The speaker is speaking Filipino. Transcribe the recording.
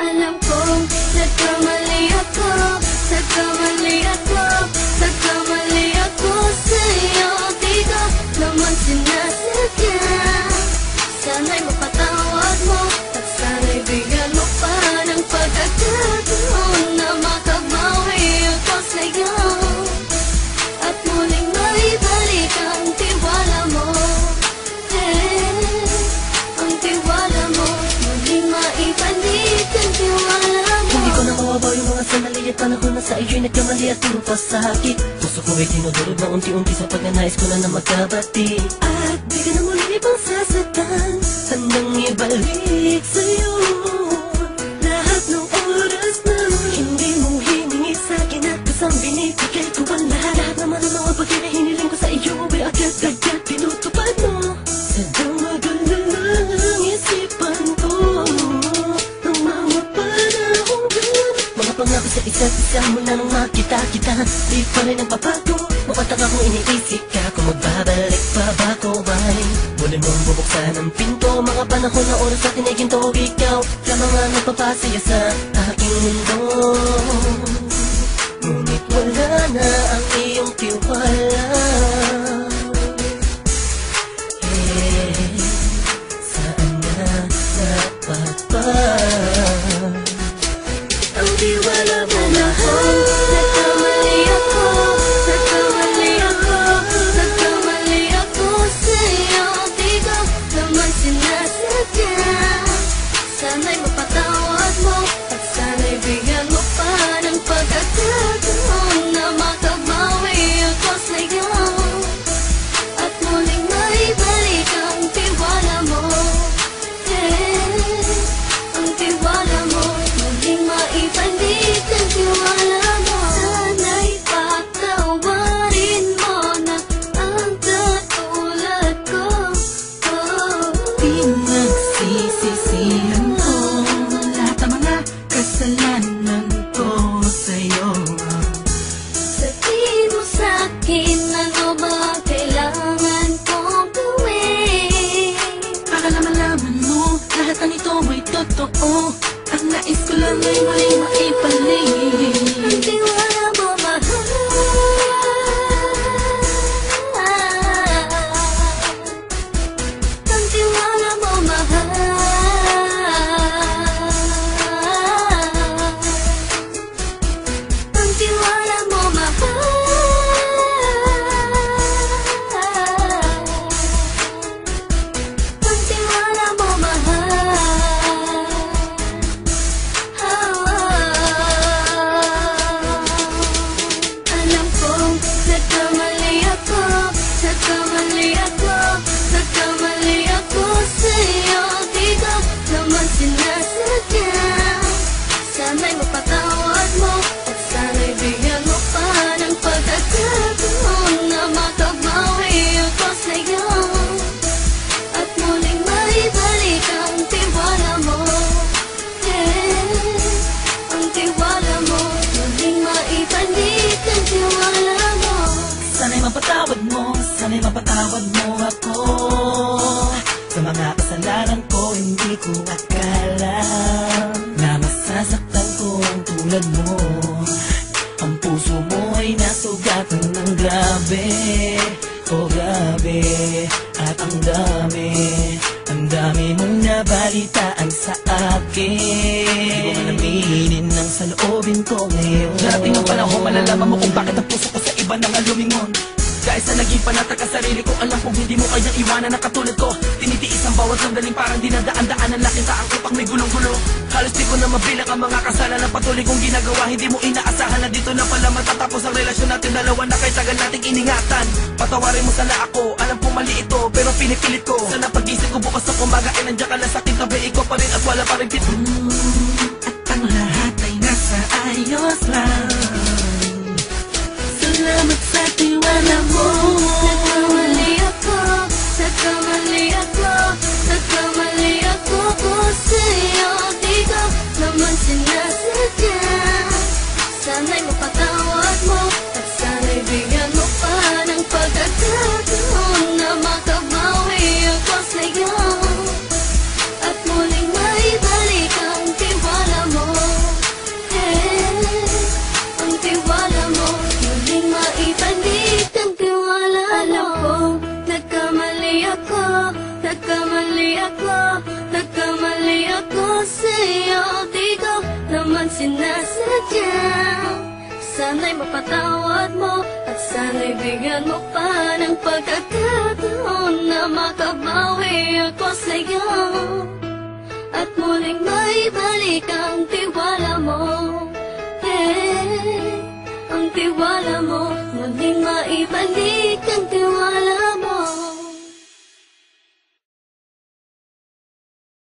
Alam kong nagkamali ako, nagkamali ako, nagkamali ako sa'yo. Di ko naman sinasadya. Sana'y mapatawad mo at sana'y bigyan mo pa ng pagkakataon na makabawi ako sa'yo at muling maibalik ang tiwala mo. Ang tiwala mo, muling maibalik ang tiwala mo. Hindi ko na mawabaw yung mga sandali at panahon na sa iyo'y nagkamali at puro pasakit. Puso ko ay tinudurog na unti-unti sa pagnanais ko na magkabati. At di ka na muli pang sasaktan, handang ibalik sa'yo lahat ng oras na hindi mo hiningi sa'kin at kusang binibigay ko ang lahat. Naman ang mga bagay na hiniling ko sa iyo ay agad-agad tinutupad mo. Sadyang magulo lang isipan ko ng mga panahong yun. Mga pangako sa isa't isa mula nung makita kita, di pa rin nagpapago. Mapatang akong iniisip ka kung magbabalik pa ba ko ay muli mong bubuksan ang pinto. Mga panahon na oras na tiniginto, ikaw lamang ang nagpapasaya sa aking mundo. Ngunit wala na ang iyong tiwala. Saan na napapag ang tiwala mo mahal? Nagkamali ako, nagkamali ako, nagkamali ako sa'yo. Di ko naman sinasadya. Sana'y mapatawad mo at sana'y bigyan mo pa ng pagkakataon na makabawi ako sa'yo at muling maibalik ang tiwala mo. Ang tiwala mo, muling maibalik ang tiwala mo. Sana'y patawarin mo na ang katulad ko. Pinagsisisihan ko lahat ng mga kasalanan ko sa'yo. Sabihin mo sa'kin ano ba ang kailangan kong gawin Para malaman mo lahat ng ito ay totoo. Ang nais ko lang ay muling maibalik ang tiwala mo, mahal. Ang tiwala mo, mahal. Ang tiwala mo, mahal. Ang tiwala mo, mahal. Alam kong nagkamali ako, nagkamali ako, nagkamali ako sa'yo. Di ko naman sinasadya. Sana'y mapatawad mo at sana'y bigyan mo pa ng pagkakataon na makabawi ako sa'yo at muling maibalik ang tiwala mo. Ang tiwala mo, muling maibalik ang tiwala mo. Sana'y mapatawad mo, sana'y mapatawad mo ako sa mga kasalanan ko. Hindi ko akala na masasaktan ko ang tulad mo. Ang puso mo ay nasugatan ng grabe, oh grabe. At ang dami mong nabalitaan sa akin. Di ko man aminin ang saloobin ko ngayon. Darating ang panahon, malalaman mo kung bakit ang puso ko sa iba nang alumingon. Dahil sa naging panatag ka sarili ko, alam kong hindi mo kayang iwanan na katulad ko. Tinitiis ang bawat sandaling parang dinadaan-daanan lang kita. Ang utak may gulong-gulo. Halos di ko na mabilang ang mga kasalanan patuloy kong ginagawa. Hindi mo inaasahan na dito na pala matatapos ang relasyon natin dalawa na kahit tagal nating iningatan. Patawarin mo sana ako, alam kong mali ito, pero pinipilit ko. Sana pag-isip ko bukas na kumaga ay nandiyan ka lang sa aking tabi. Ikaw pa rin at wala pa rin At ang lahat ay nasa ayos lang. Salamat sa tiwala mo. Nagkamali ako, nagkamali ako, nagkamali ako sa'yo. Di ko naman sinasadya. Sana'y mapatawad mo at sana'y bigyan mo pa ng pagkakataon na makabawi ako sa'yo at muling maibalik ang tiwala mo. naman sinasadya. Sana'y mapatawad mo at sana'y bigyan mo pa ng pagkakataon na makabawi ako sa'yo at muling maibalik ang tiwala mo. Ang tiwala mo muling maibalik.